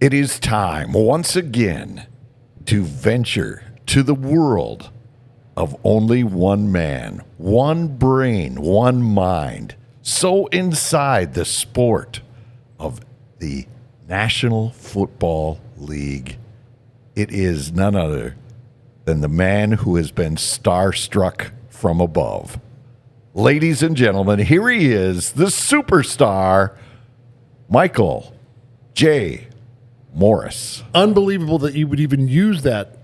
It is time once again to venture to the world of only one man, one brain, one mind, so inside the sport of the National Football League. It is none other than the man who has been starstruck from above. Ladies and gentlemen, here he is, the superstar, Michael J. Morris. Unbelievable that you would even use that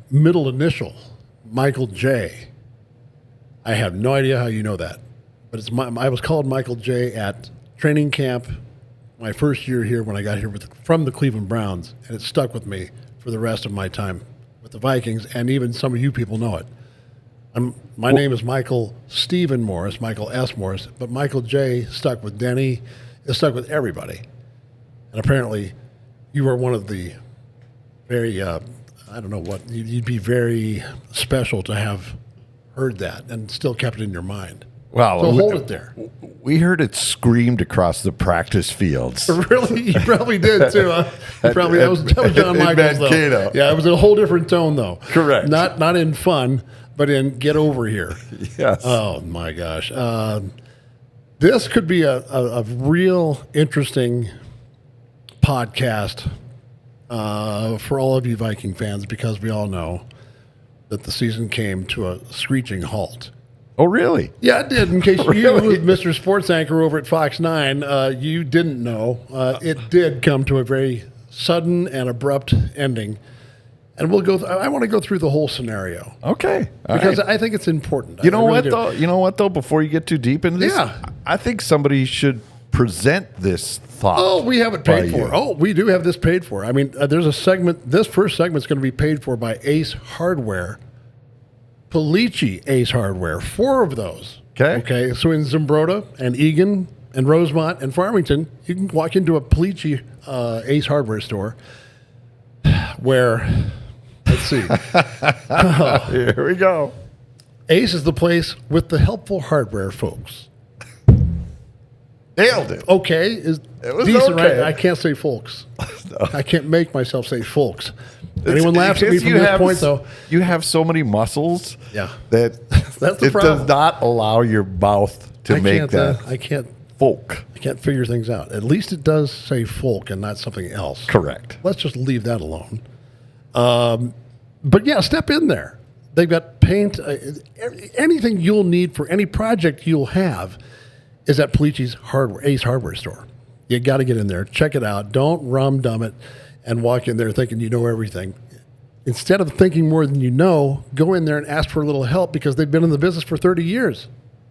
middle initial, Michael J. I have no idea how you know that, but I was called Michael J. at training camp my first year here when I got here from the Cleveland Browns, and it stuck with me for the rest of my time with the Vikings, and even some of you people know it. My name is Michael Stephen Morris, Michael S. Morris, but Michael J. stuck with Denny. It stuck with everybody. And apparently, you were one of the very, I don't know what, you'd be very special to have heard that and still kept it in your mind. Wow. So hold it there. We heard it screamed across the practice fields. Really? You probably did, too. That was John Michaels, though. Yeah, it was a whole different tone, though. Correct. Not in fun, but in get over here. Yes. Oh, my gosh. This could be a real interesting podcast for all of you Viking fans, because we all know that the season came to a screeching halt. Oh, really? Yeah, it did. In case Really? you, Mr. Sports Anchor over at Fox 9, you didn't know, it did come to a very sudden and abrupt ending. And I want to go through the whole scenario. Okay. Because I think it's important. You know what, though? Before you get too deep into this, Yeah. I think somebody should present this thought. Oh, we have it paid by for. you. Oh, we do have this paid for. I mean, there's a segment. This first segment is going to be paid for by Ace Hardware, Polici Ace Hardware. 4 of those. Okay. So in Zimbrota and Egan and Rosemont and Farmington, you can walk into a Polici Ace Hardware store where, let's see. Here we go. Ace is the place with the helpful hardware, folks. Nailed it. Okay is It was decent, okay. right? I can't say folks. No. I can't make myself say folks. Anyone laughs at me Because from this point, though. You have so many muscles Yeah. that That's the it problem. does not allow your mouth to make that I can't folk. figure things out. At least it does say folk and not something else. Correct. Let's just leave that alone. But yeah, step in there. They've got paint. Anything you'll need for any project you'll have is at Polici's Ace Hardware store. You got to get in there, check it out. Don't rum-dum it and walk in there thinking you know everything. Instead of thinking more than you know, go in there and ask for a little help, because they've been in the business for 30 years.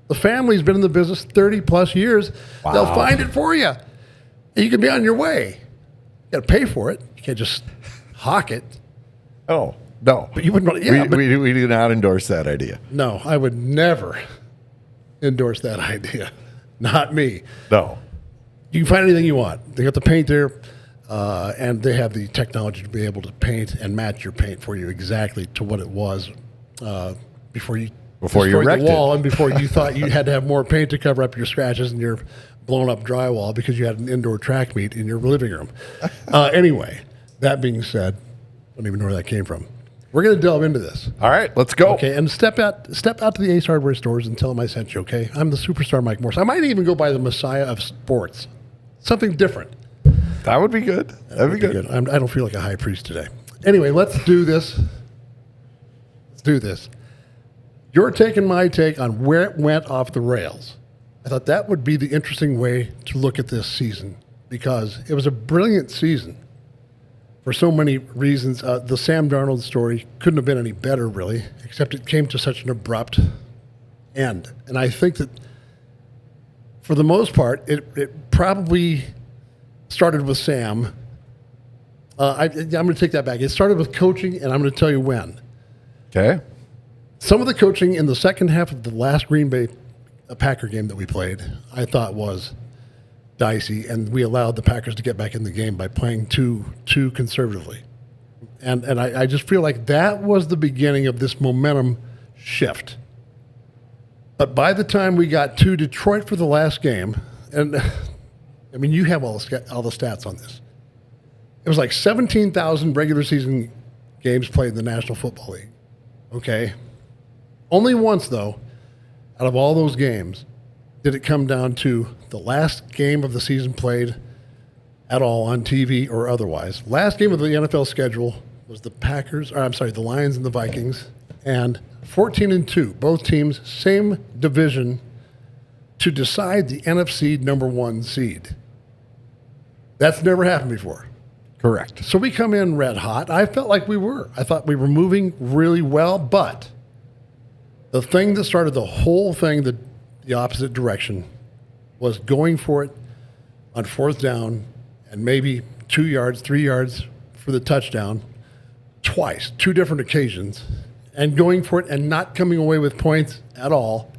The family's been in the business 30-plus years. Wow. They'll find it for you. And you can be on your way. You got to pay for it. You can't just hawk it. Oh, no. But you wouldn't. Yeah, we do not endorse that idea. no, I would never endorse that idea. Not me. No. You can find anything you want. They got the paint there, and they have the technology to be able to paint and match your paint for you exactly to what it was before you destroyed wrecked the wall, it. and before you thought you had to have more paint to cover up your scratches and your blown up drywall because you had an indoor track meet in your living room. Anyway, that being said, I don't even know where that came from. We're going to delve into this. All right, let's go. Okay, and step out to the Ace Hardware stores and tell them I sent you, okay? I'm the superstar Mike Morris. I might even go by the Messiah of Sports. Something different. That would be good. That'd be good. I don't feel like a high priest today. Anyway, let's do this. Let's do this. Your take and my take on where it went off the rails. I thought that would be the interesting way to look at this season, because it was a brilliant season for so many reasons. The Sam Darnold story couldn't have been any better, really, except it came to such an abrupt end. And I think that, for the most part, it probably started with Sam. I'm going to take that back. It started with coaching, and I'm going to tell you when. Okay. Some of the coaching in the second half of the last Green Bay Packer game that we played, I thought was dicey, and we allowed the Packers to get back in the game by playing too conservatively. And I just feel like that was the beginning of this momentum shift. But by the time we got to Detroit for the last game, and I mean, you have all the stats on this. It was like 17,000 regular season games played in the National Football League. Okay. Only once, though, out of all those games, did it come down to the last game of the season played at all on TV or otherwise. Last game of the NFL schedule was the Lions and the Vikings, and 14-2, both teams, same division to decide the NFC number 1 seed. That's never happened before. Correct. So we come in red hot. I felt like we were. I thought we were moving really well, but the thing that started the whole thing the opposite direction was going for it on 4th down and maybe 2 yards, 3 yards for the touchdown twice, 2 different occasions, and going for it and not coming away with points at all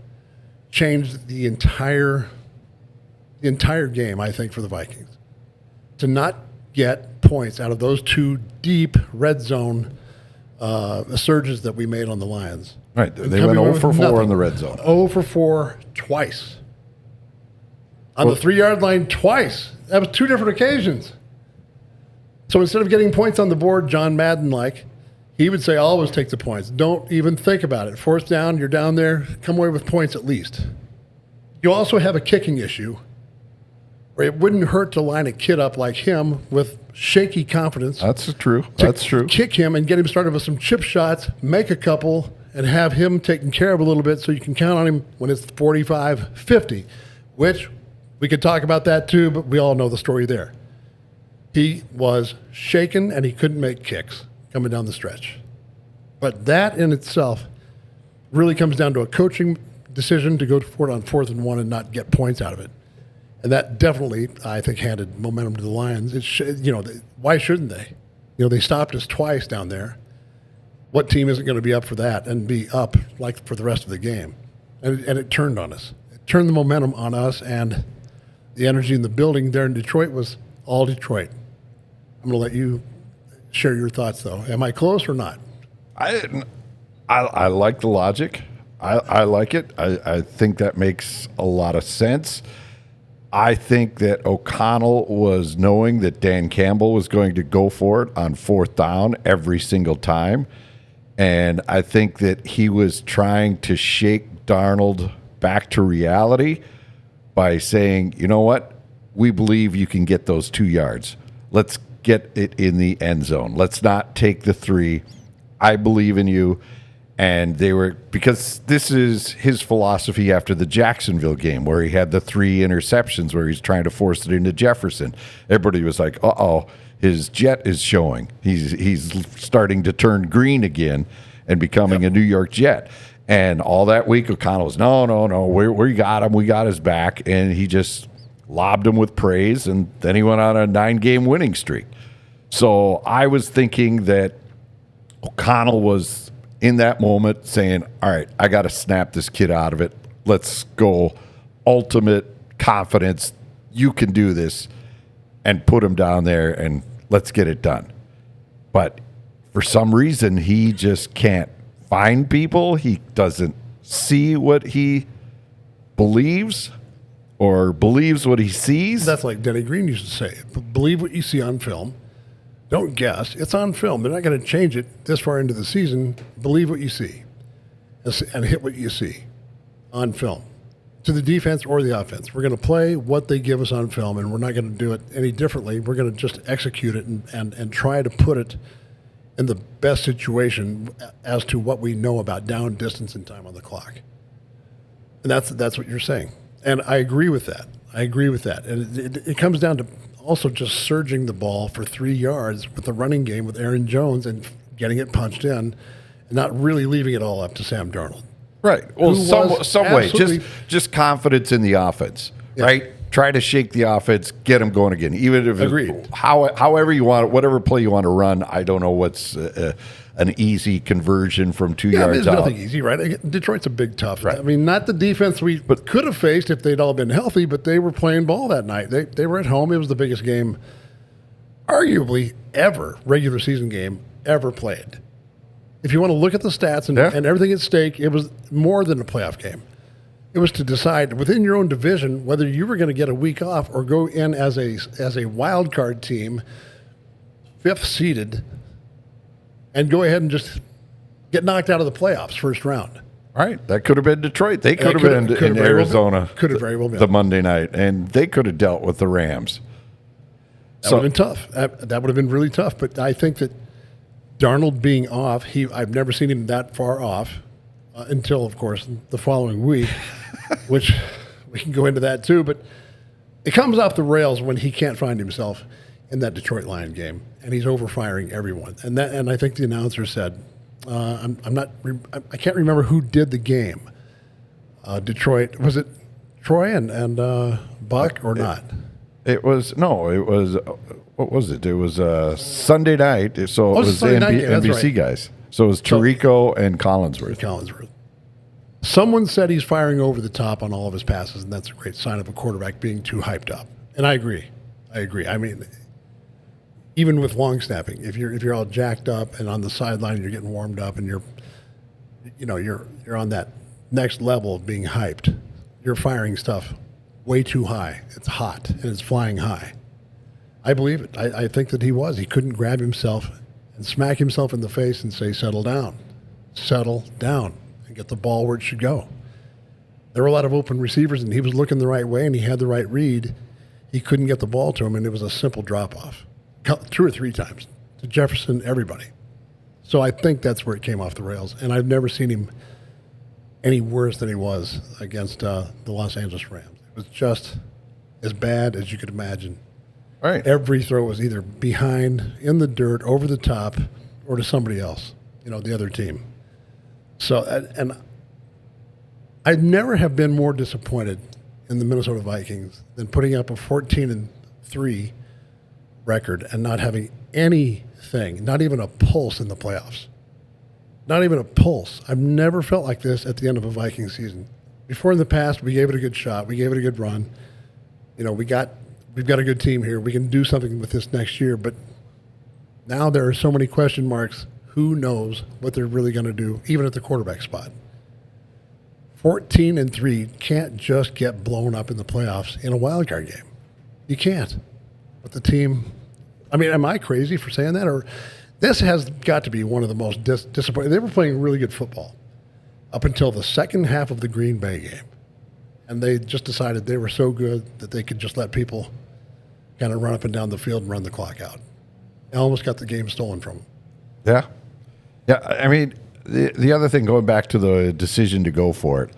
changed the entire game, I think, for the Vikings. To not get points out of those 2 deep red zone surges that we made on the Lions. Right. They went 0 for 4 in the red zone. 0 for 4 twice. On the 3-yard line twice. That was 2 different occasions. So instead of getting points on the board, John Madden he would say, always take the points. Don't even think about it. 4th down, you're down there, come away with points at least. You also have a kicking issue where it wouldn't hurt to line a kid up like him with shaky confidence. That's true. That's true. Kick him and get him started with some chip shots, make a couple, and have him taken care of a little bit so you can count on him when it's 45-50, which we could talk about that too, but we all know the story there. He was shaken and he couldn't make kicks coming down the stretch. But that in itself really comes down to a coaching decision to go for it on 4th and 1 and not get points out of it. And that definitely, I think, handed momentum to the Lions. Why shouldn't they? They stopped us twice down there. What team isn't going to be up for that and be up like for the rest of the game? And it turned on us. It turned the momentum on us, and the energy in the building there in Detroit was all Detroit. I'm going to let you share your thoughts, though. Am I close or not? I like the logic. I like it. I think that makes a lot of sense. I think that O'Connell was knowing that Dan Campbell was going to go for it on 4th down every single time. And I think that he was trying to shake Darnold back to reality by saying, you know what? We believe you can get those 2 yards. Let's get it in the end zone. Let's not take the 3. I believe in you. And because this is his philosophy after the Jacksonville game where he had the 3 interceptions where he's trying to force it into Jefferson. Everybody was like, uh-oh, his jet is showing. He's starting to turn green again and becoming a New York Jet. And all that week, O'Connell was, no, we got him. We got his back. And he just lobbed him with praise, and then he went on a 9-game winning streak. So I was thinking that O'Connell was in that moment saying, all right, I got to snap this kid out of it. Let's go ultimate confidence. You can do this, and put him down there, and let's get it done. But for some reason, he just can't find people. He doesn't see what he believes or believes what he sees. That's like Denny Green used to say, believe what you see on film. Don't guess. It's on film. They're not going to change it this far into the season. Believe what you see and hit what you see on film. To the defense or the offense. We're going to play what they give us on film, and we're not going to do it any differently. We're going to just execute it and try to put it in the best situation as to what we know about down, distance, and time on the clock. And that's what you're saying. And I agree with that. And it comes down to also just surging the ball for 3 yards with the running game with Aaron Jones and getting it punched in and not really leaving it all up to Sam Darnold. Right. Well, some way. Just confidence in the offense, right? Try to shake the offense, get them going again. Even if however you want it, whatever play you want to run. I don't know what's an easy conversion from 2 yards there's out. Nothing easy, right? Detroit's a big tough. Right. I mean, not the defense we could have faced if they'd all been healthy, but they were playing ball that night. They were at home. It was the biggest game, arguably ever, regular season game ever played. If you want to look at the stats and everything at stake, it was more than a playoff game. It was to decide within your own division whether you were going to get a week off or go in as a wild card team fifth seeded and go ahead and just get knocked out of the playoffs first round. Right. That could have been Detroit. They could have could have- been could in have very well Arizona been. Could have very well been. the Monday night, and they could have dealt with the Rams. That would have been tough. That would have been really tough. But I think that Darnold being off, I've never seen him that far off until, of course, the following week, which we can go into that too. But it comes off the rails when he can't find himself in that Detroit Lion game, and he's overfiring everyone. And I think the announcer said, I can't remember who did the game. Detroit, was it Troy and Buck or not? It was what was it? It was Sunday night, so it was the Sunday night game, that's NBC right. guys. So it was Tirico and Collinsworth. Someone said he's firing over the top on all of his passes, and that's a great sign of a quarterback being too hyped up. And I agree. I mean, even with long snapping, if you're all jacked up and on the sideline, and you're getting warmed up, and you're on that next level of being hyped, you're firing stuff way too high. It's hot and it's flying high. I believe it. I think that he was. He couldn't grab himself and smack himself in the face and say, settle down, and get the ball where it should go. There were a lot of open receivers, and he was looking the right way, and he had the right read. He couldn't get the ball to him, and it was a simple drop-off. 2 or 3 times to Jefferson, everybody. So I think that's where it came off the rails, and I've never seen him any worse than he was against the Los Angeles Rams. It was just as bad as you could imagine. Right. Every throw was either behind, in the dirt, over the top, or to somebody else, the other team. So, and I never have been more disappointed in the Minnesota Vikings than putting up a 14-3 record and not having anything, not even a pulse in the playoffs. Not even a pulse. I've never felt like this at the end of a Viking season. Before in the past, we gave it a good shot. We gave it a good run. We've got a good team here. We can do something with this next year. But now there are so many question marks. Who knows what they're really going to do, even at the quarterback spot. 14-3 can't just get blown up in the playoffs in a wild card game. You can't. But the team, am I crazy for saying that? Or this has got to be one of the most disappointing. They were playing really good football up until the second half of the Green Bay game. And they just decided they were so good that they could just let people kind of run up and down the field and run the clock out. They almost got the game stolen from them. Yeah. Yeah, the other thing, going back to the decision to go for it,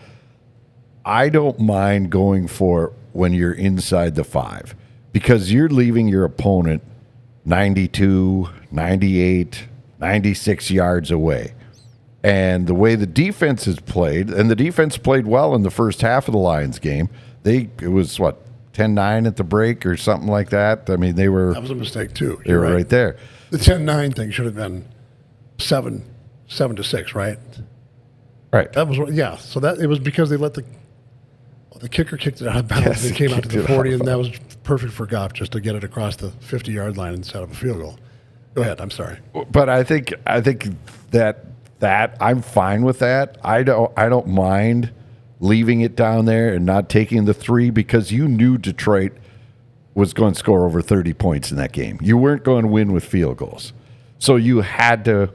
I don't mind going for it when you're inside the 5 because you're leaving your opponent 92, 98, 96 yards away. And the way the defense has played, and the defense played well in the first half of the Lions game, it was 10-9 at the break or something like that. That was a mistake too. They were right there. The 10-9 thing should have been 7-6, right? Right. That was So it was because they let the kicker kicked it out of bounds. Yes, they came out to the 40, and that was perfect for Goff just to get it across the 50-yard line and set up a field goal. Go ahead. I'm sorry. But I think that I'm fine with that. I don't mind leaving it down there and not taking the 3 because you knew Detroit was going to score over 30 points in that game. You weren't going to win with field goals. So you had to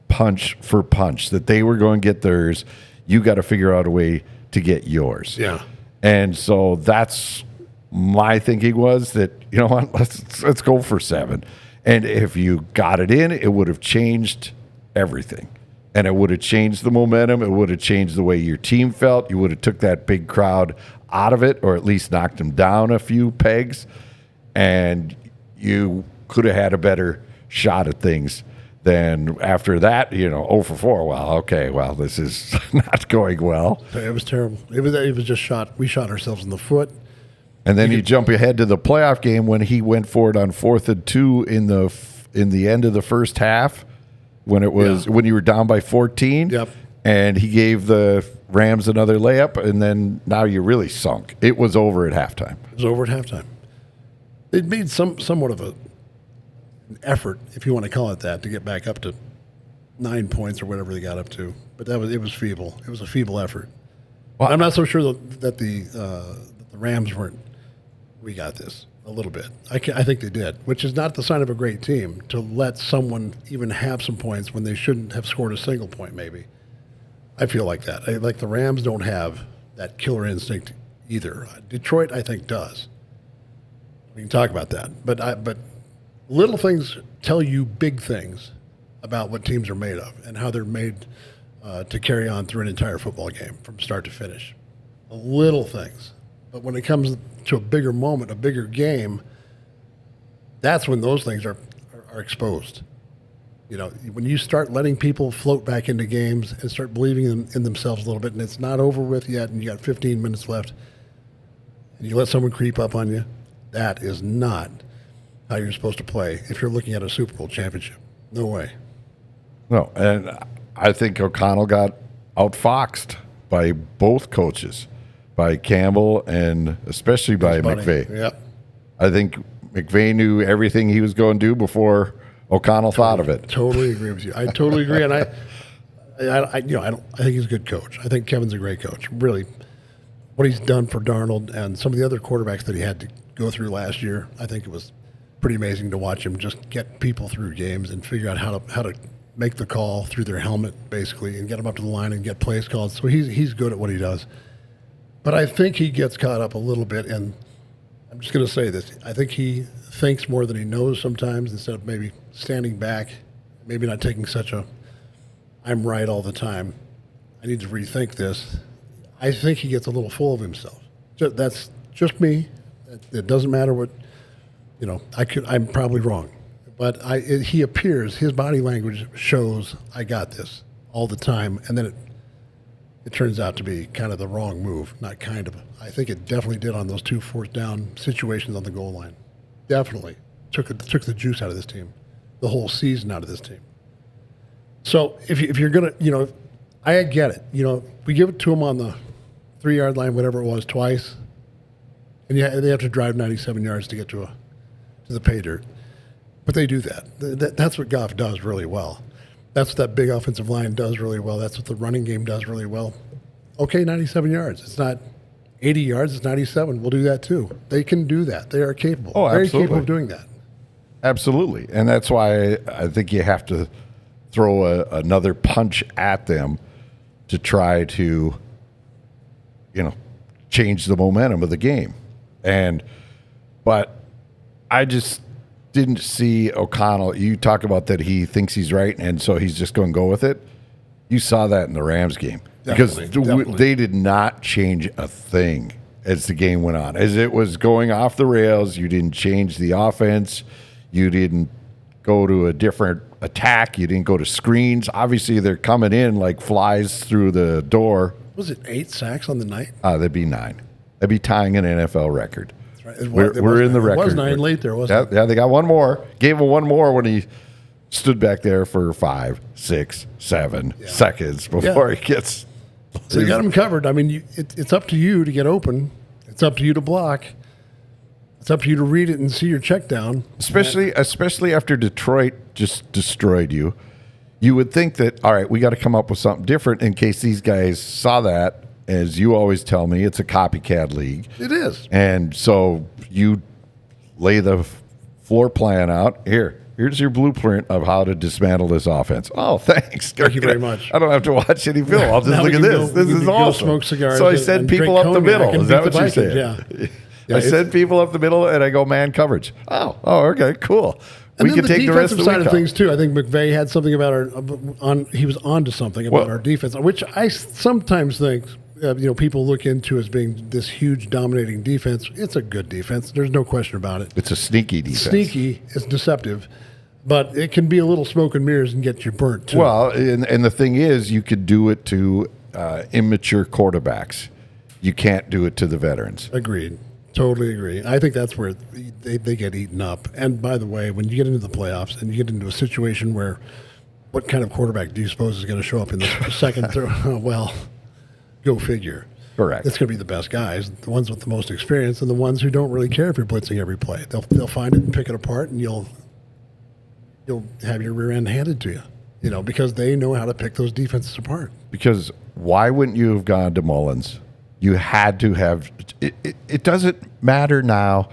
punch for punch that they were going to get theirs. You got to figure out a way to get yours. Yeah. And so that's my thinking was that, you know what, let's go for 7. And if you got it in, it would have changed everything. And it would have changed the momentum. It would have changed the way your team felt. You would have took that big crowd out of it, or at least knocked them down a few pegs. And you could have had a better shot at things than after that, 0 for 4. Well, this is not going well. It was terrible. It was just shot. We shot ourselves in the foot. And then you jump ahead to the playoff game when he went for it on 4th and 2 in the end of the first half when you were down by 14. Yep. And he gave the Rams another layup, and then now you really sunk. It was over at halftime. They'd made somewhat of an effort, if you want to call it that, to get back up to 9 points or whatever they got up to. But it was feeble. It was a feeble effort. Well, I'm not so sure that the Rams weren't. We got this. a little bit. I think they did, which is not the sign of a great team to let someone even have some points when they shouldn't have scored a single point. Maybe I feel like that. Like the Rams don't have that killer instinct either. Detroit, I think, does. We can talk about that, but little things tell you big things about what teams are made of and how they're made to carry on through an entire football game from start to finish. Little things. But when it comes to a bigger moment, a bigger game, that's when those things are exposed. You know, when you start letting people float back into games and start believing in themselves a little bit, and it's not over with yet, and you got 15 minutes left, and you let someone creep up on you, that is not how you're supposed to play if you're looking at a Super Bowl championship. No way. No, and I think O'Connell got outfoxed by both coaches, by Campbell and especially by McVay. Yep. I think McVay knew everything he was going to do before O'Connell thought of it. Totally agree with you. I totally agree, and I think he's a good coach. I think Kevin's a great coach. Really, what he's done for Darnold and some of the other quarterbacks that he had to go through last year, I think it was pretty amazing to watch him just get people through games and figure out how to make the call through their helmet, basically, and get them up to the line and get plays called. So he's good at what he does. But I think he gets caught up a little bit, and I'm just going to say this. I think he thinks more than he knows sometimes instead of maybe standing back, maybe not taking such a I'm right all the time. I need to rethink this. I think he gets a little full of himself. That's just me. It doesn't matter what, I'm probably wrong. But he appears, his body language shows I got this all the time, and then it turns out to be kind of the wrong move. Not kind of. I think it definitely did on those 2 fourth down situations on the goal line. Definitely took the juice out of this team, the whole season out of this team. So if you're gonna, I get it. We give it to them on the 3-yard line, whatever it was, twice, and they have to drive 97 yards to get to the pay dirt. But they do that. That's what Goff does really well. That's what that big offensive line does really well. That's what the running game does really well. Okay, 97 yards. It's not 80 yards. It's 97. We'll do that too. They can do that. They are capable. Oh, very absolutely. capable of doing that. Absolutely. And that's why I think you have to throw another punch at them to try to, change the momentum of the game. But I just didn't see O'Connell. You talk about that he thinks he's right, and so he's just going to go with it. You saw that in the Rams game. Definitely. They did not change a thing as the game went on. As it was going off the rails, you didn't change the offense. You didn't go to a different attack. You didn't go to screens. Obviously, they're coming in like flies through the door. Was it 8 sacks on the night? That'd be 9. That'd be tying an NFL record. Right. We're in the record. It was 9 late there, wasn't it? Yeah, they got one more. Gave him one more when he stood back there for 5, 6, 7 seconds before he gets. So you got him covered. I mean, it's up to you to get open. It's up to you to block. It's up to you to read it and see your check down. Especially after Detroit just destroyed you. You would think that, all right, we got to come up with something different in case these guys saw that. As you always tell me, it's a copycat league. It is. And so you lay the floor plan out. Here's your blueprint of how to dismantle this offense. Oh, thanks. Thank you very much. I don't have to watch any film. I'll just look at this. This is awesome. Smoke cigars so I send people up the middle. Is that what you said? Yeah. I send people up the middle, and I go man coverage. Oh, okay, cool. And we can take the rest of the side week of things too. I think McVay had something about he was onto something about our defense, which I sometimes think people look into as being this huge dominating defense. It's a good defense. There's no question about it. It's a sneaky defense. Sneaky is deceptive, but it can be a little smoke and mirrors and get you burnt too. Well, and the thing is, you could do it to immature quarterbacks. You can't do it to the veterans. Agreed. Totally agree. I think that's where they get eaten up. And by the way, when you get into the playoffs and you get into a situation where what kind of quarterback do you suppose is going to show up in the second throw? Well, go figure. Correct. It's going to be the best guys, the ones with the most experience, and the ones who don't really care if you're blitzing every play. They'll find it and pick it apart, and you'll have your rear end handed to you. Because they know how to pick those defenses apart. Because why wouldn't you have gone to Mullins? You had to have. It doesn't matter now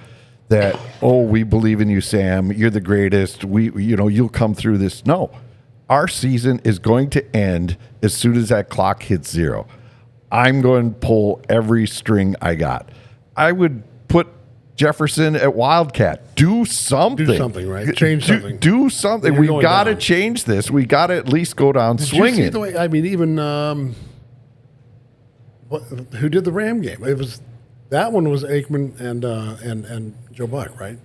that, oh, we believe in you, Sam. You're the greatest. You'll come through this. No, our season is going to end as soon as that clock hits 0. I'm going to pull every string I got. I would put Jefferson at Wildcat. Do something. Do something, right? Change something. Do something. We got to change this. We got to at least go down swinging. You see the way, I mean, even who did the Ram game? That one was Aikman and Joe Buck, right?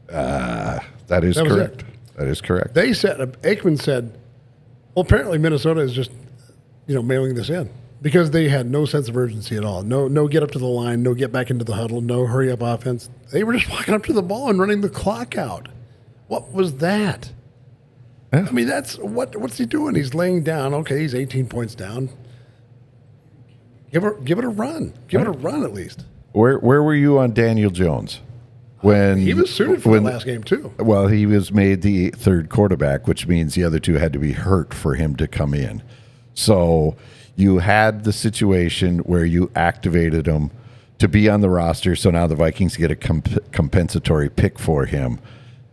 That is correct. That is correct. They said Aikman said, "Well, apparently Minnesota is just mailing this in." Because they had no sense of urgency at all. No get up to the line, no get back into the huddle, no hurry up offense. They were just walking up to the ball and running the clock out. What was that? Yeah. I mean, what's he doing? He's laying down. Okay, he's 18 points down. Give it a run. Give it a run at least. Where were you on Daniel Jones? When he was suited for the last game too. Well, he was made the third quarterback, which means the other two had to be hurt for him to come in. So you had the situation where you activated him to be on the roster, so now the Vikings get a compensatory pick for him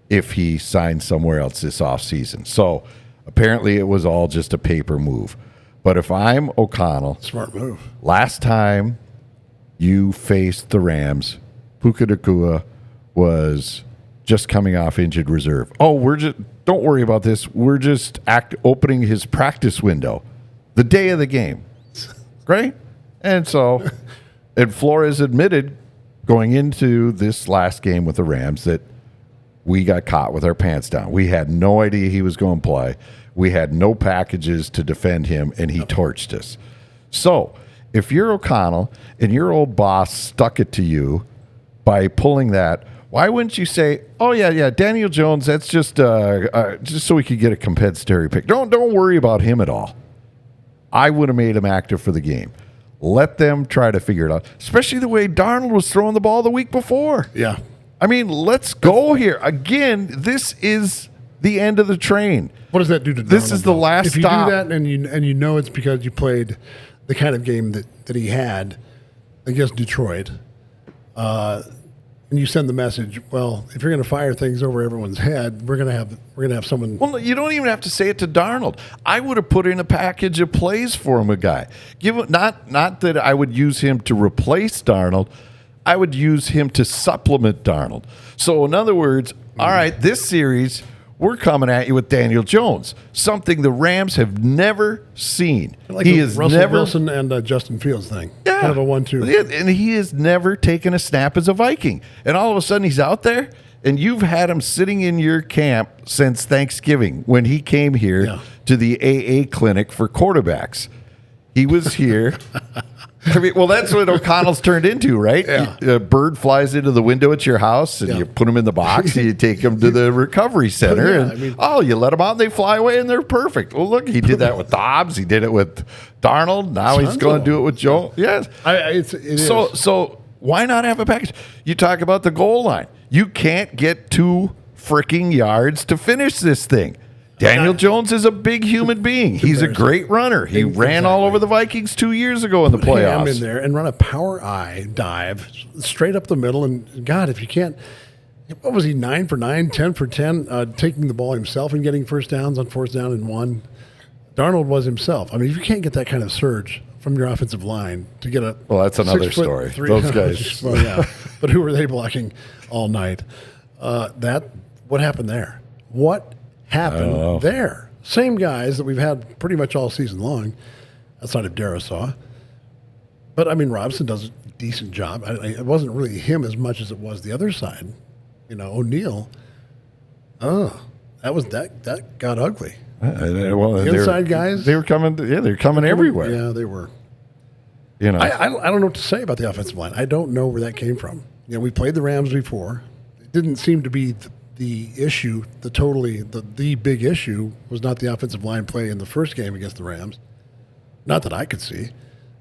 if he signs somewhere else this offseason. So apparently it was all just a paper move. But if I'm O'Connell, smart move. Last time you faced the Rams, Puka Nacua was just coming off injured reserve. Oh, don't worry about this. We're just opening his practice window the day of the game, right? And Flores admitted going into this last game with the Rams that we got caught with our pants down. We had no idea he was going to play. We had no packages to defend him, and he torched us. So if you're O'Connell and your old boss stuck it to you by pulling that, why wouldn't you say, oh, yeah, Daniel Jones, that's just so we could get a compensatory pick. Don't worry about him at all. I would have made him active for the game. Let them try to figure it out, especially the way Darnold was throwing the ball the week before. Yeah. I mean, let's go here. Again, this is the end of the train. What does that do to Darnold? This is the last stop. If you do that and you know it's because you played the kind of game that he had against Detroit, and you send the message, well, if you're going to fire things over everyone's head, we're going to have someone. Well, you don't even have to say it to Darnold. I would have put in a package of plays for him, a guy. Not that I would use him to replace Darnold. I would use him to supplement Darnold. So, in other words, all right, this series, we're coming at you with Daniel Jones, something the Rams have never seen. Like he is Russell Wilson and Justin Fields thing. Yeah. Kind of a 1-2. And he has never taken a snap as a Viking. And all of a sudden he's out there, and you've had him sitting in your camp since Thanksgiving when he came here to the AA clinic for quarterbacks. He was here. I mean, well, that's what O'Connell's turned into, right? Yeah. A bird flies into the window at your house, and you put him in the box, and you take him to the recovery center, you let them out, and they fly away, and they're perfect. Well, look, he did that with Dobbs. He did it with Darnold. Now he's going to do it with Joe. Yes. So why not have a package? You talk about the goal line. You can't get 2 freaking yards to finish this thing. Daniel Jones is a big human being. He's a great runner. He ran all over the Vikings 2 years ago in the playoffs. Put him in there and run a power eye dive straight up the middle. And God, if you can't, what was he, 9 for 9, 10 for 10, taking the ball himself and getting first downs on 4th down and 1. Darnold was himself. I mean, if you can't get that kind of surge from your offensive line to get that's another story. Those guys. Well, yeah. But who were they blocking all night? What happened there? What happened there? Same guys that we've had pretty much all season long, outside of Darisaw. But I mean, Robson does a decent job. It wasn't really him as much as it was the other side. O'Neal. That got ugly. The inside guys, they were coming. Yeah, they're coming everywhere. Yeah, they were. I don't know what to say about the offensive line. I don't know where that came from. We played the Rams before. It didn't seem to be the issue. The big issue was not the offensive line play in the first game against the Rams. Not that I could see,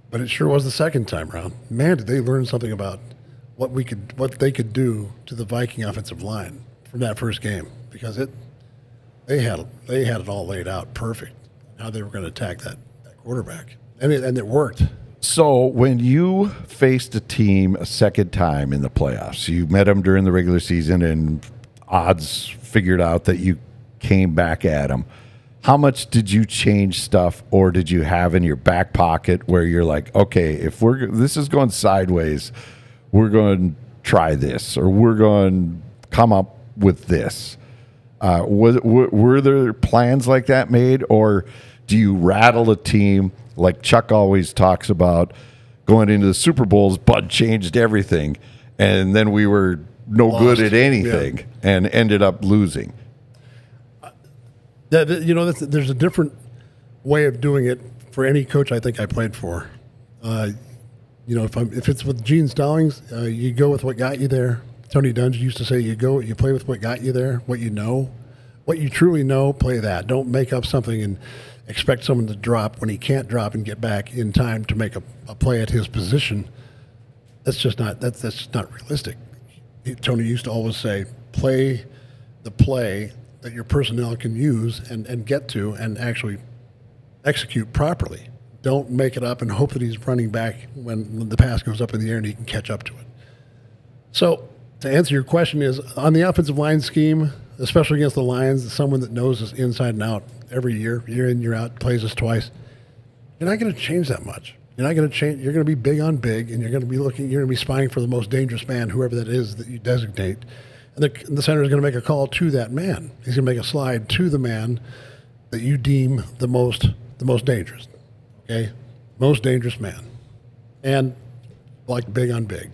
but it sure was the second time around. Man, did they learn something about what they could do to the Viking offensive line from that first game, because they had it all laid out perfect how they were going to attack that quarterback, and it worked. So when you faced a team a second time in the playoffs, you met them during the regular season and odds figured out that you came back at them. How much did you change stuff, or did you have in your back pocket where you're like, okay, if this is going sideways, we're going to try this, or we're going to come up with this? Were there plans like that made, or do you rattle a team like Chuck always talks about going into the Super Bowls? Bud changed everything, and then we were no good at anything and ended up losing. There's a different way of doing it for any coach I think I played for. If it's with Gene Stallings, you go with what got you there. Tony Dungy used to say, you play with what got you there, what you know. What you truly know, play that. Don't make up something and expect someone to drop when he can't drop and get back in time to make a play at his position. That's just not realistic. Tony used to always say, play the play that your personnel can use and get to and actually execute properly. Don't make it up and hope that he's running back when the pass goes up in the air and he can catch up to it. So to answer your question is, on the offensive line scheme, especially against the Lions, someone that knows us inside and out every year in, year out, plays us twice, you're not going to change that much. You're not going to change. You're going to be big on big, and you're going to be looking. You're going to be spying for the most dangerous man, whoever that is that you designate, and the center is going to make a call to that man. He's going to make a slide to the man that you deem the most dangerous. Okay, most dangerous man, and like big on big.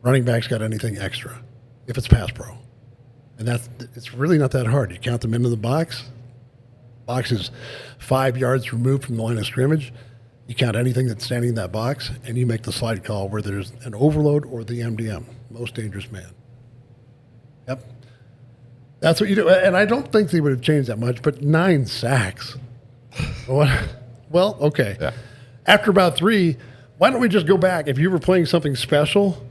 Running back's got anything extra if it's pass pro, and it's really not that hard. You count them into the box. Box is 5 yards removed from the line of scrimmage. You count anything that's standing in that box, and you make the slide call where there's an overload or the MDM, most dangerous man. Yep. That's what you do. And I don't think they would have changed that much, but 9 sacks. What? Well, okay. Yeah. After about 3, why don't we just go back? If you were playing something special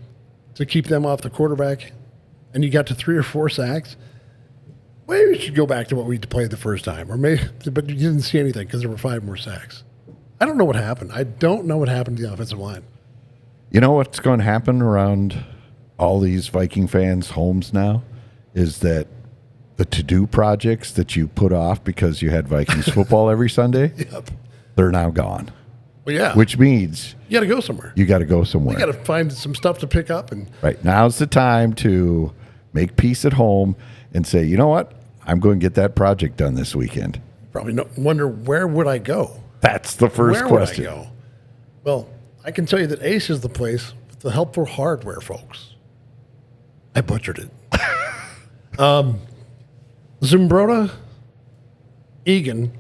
to keep them off the quarterback and you got to 3 or 4 sacks, maybe we should go back to what we played the first time. But you didn't see anything because there were 5 more sacks. I don't know what happened. I don't know what happened to the offensive line. You know what's going to happen around all these Viking fans' homes now is that the to-do projects that you put off because you had Vikings football every Sunday, Yep. they're now gone. Well, yeah. Which means You got to go somewhere. you got to go somewhere. You got to find some stuff to pick up. And Right. Now's the time to make peace at home and say, you know what? I'm going to get that project done this weekend. probably wonder, where would I go? That's the first Where question. would I go? Well, I can tell you that Ace is the place with the helpful hardware, folks. I butchered it. Zumbrota, Egan,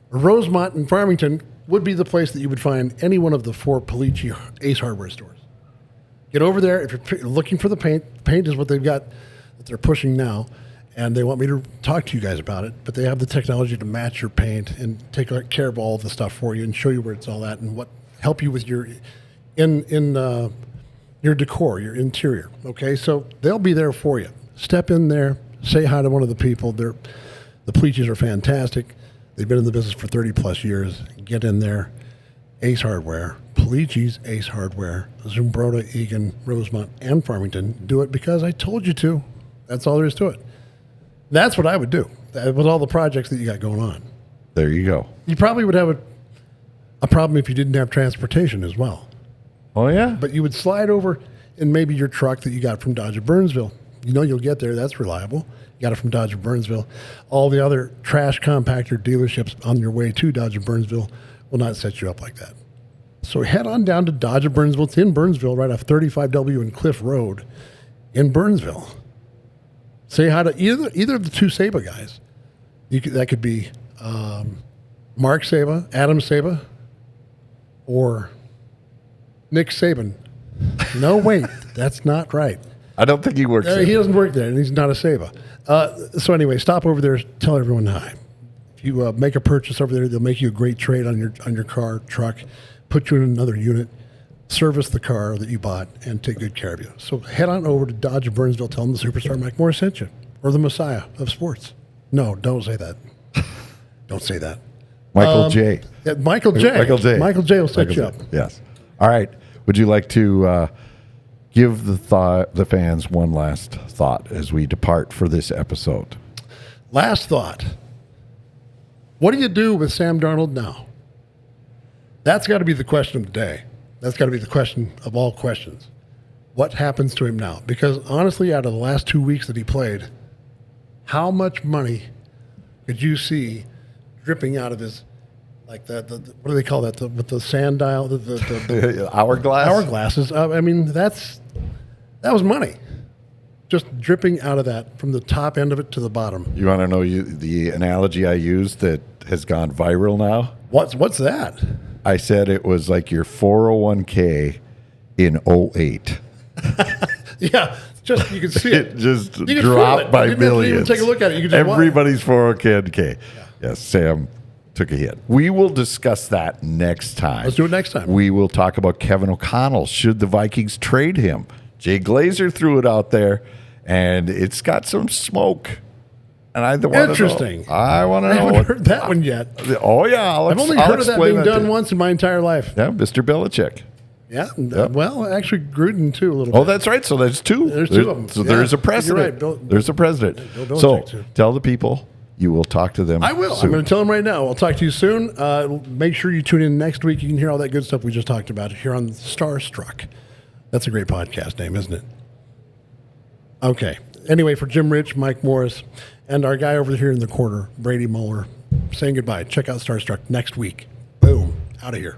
Rosemont, and Farmington would be the place that you would find any one of the 4 Polici Ace hardware stores. Get over there. If you're looking for the paint is what they've got that they're pushing now, and they want me to talk to you guys about it, but they have the technology to match your paint and take care of all of the stuff for you and show you where it's all at and help you with your your decor, your interior. Okay, so they'll be there for you. Step in there, say hi to one of the people. The Policis are fantastic. They've been in the business for 30 plus years. Get in there. Ace Hardware, Polici's Ace Hardware, Zumbrota, Egan, Rosemont, and Farmington. Do it because I told you to. That's all there is to it. That's what I would do with all the projects that you got going on. There you go. You probably would have a problem if you didn't have transportation as well. Oh, yeah? But you would slide over in maybe your truck that you got from Dodge of Burnsville. You know you'll get there. That's reliable. You got it from Dodge of Burnsville. All the other trash compactor dealerships on your way to Dodge of Burnsville will not set you up like that. So head on down to Dodge of Burnsville. It's in Burnsville, right off 35W and Cliff Road in Burnsville. Say hi to either of the 2 Saba guys. That could be Mark Saba, Adam Saba, or Nick Saban. No, wait, that's not right. I don't think he works there. He doesn't work there, and he's not a Saba. So anyway, stop over there, tell everyone hi. If you make a purchase over there, they'll make you a great trade on your car, truck, put you in another unit, service the car that you bought, and take good care of you. So head on over to Dodge of Burnsville, tell them the superstar Mike Moore sent you, or the Messiah of sports. No, don't say that. Don't say that. Michael J. Yeah, Michael J. Michael J. Michael J. will set you up. Yes. All right. Would you like to give the fans one last thought as we depart for this episode? Last thought. What do you do with Sam Darnold now? That's got to be the question of the day. That's got to be the question of all questions. What happens to him now? Because honestly, out of the last 2 weeks that he played, how much money could you see dripping out of his, like the what do they call that? With the sand dial, the Hourglass? hourglasses. I mean, that was money, just dripping out of that from the top end of it to the bottom. You want to know the analogy I used that has gone viral now? What's that? I said it was like your 401k in '08. Yeah, just you can see it. It just You can dropped feel it. by You didn't have to even millions. take a look at it. You could just Everybody's 401k. Yes, Sam took a hit. We will discuss that next time. Let's do it next time. We will talk about Kevin O'Connell. Should the Vikings trade him? Jay Glazer threw it out there, and it's got some smoke. And I want to know. Interesting. I want to know. I haven't heard that one yet. Oh, yeah. I've only heard of that being done once in my entire life. Yeah, Mr. Belichick. Yeah. Yep. Well, actually, Gruden, too, a little bit. Oh, that's right. So there's two. There's two of them. So Yeah. there's a You're president. right. There's a president. Bill Belichick, So too. tell the people you will talk to them. I will. soon. I'm going to tell them right now. I'll talk to you soon. Make sure you tune in next week. You can hear all that good stuff we just talked about here on Starstruck. That's a great podcast name, isn't it? Okay. Anyway, for Jim Rich, Mike Morris, and our guy over here in the corner, Brady Muller, saying goodbye. Check out Starstruck next week. Boom. Out of here.